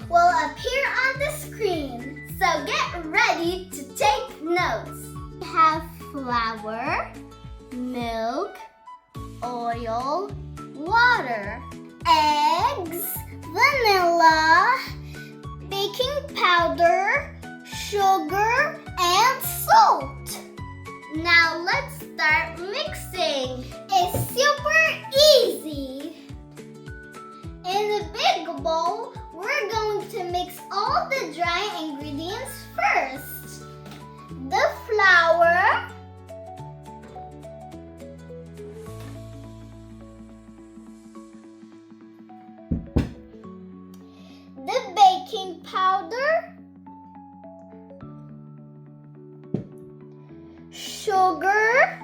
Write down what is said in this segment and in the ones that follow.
will appear on the screen. So get ready to take notes. We have flour, milk, oil, water, eggs, vanilla, baking powder, sugar, and salt. Now let's start mixing. It's super easy. In a big bowl, we're going to mix all the dry ingredients first. The flour, the baking powder, sugar,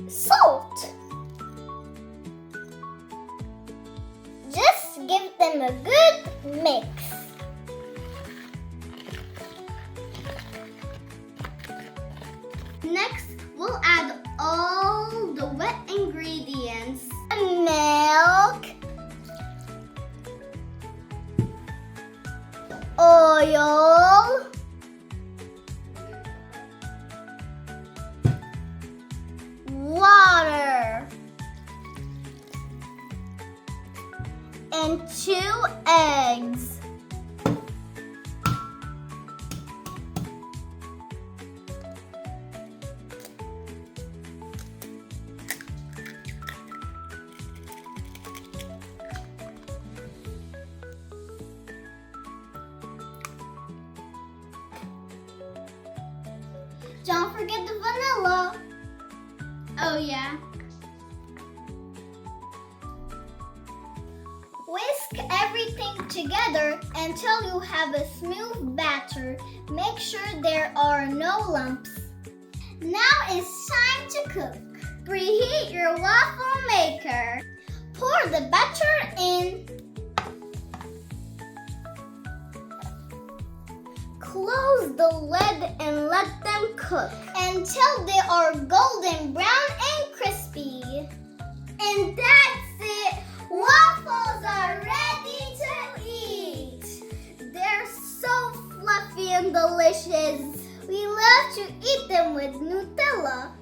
salt. Just give them a good mix. Next, we'll add all the wet ingredients. Milk, oil, water, and 2 eggs. Don't forget the vanilla. Oh yeah. Whisk everything together until you have a smooth batter. Make sure there are no lumps. Now it's time to cook. Preheat your waffle maker. Pour the batter in. Close the lid and let them cook until they are golden brown and crispy. And that's it! Waffles are ready to eat! They're so fluffy and delicious. We love to eat them with Nutella.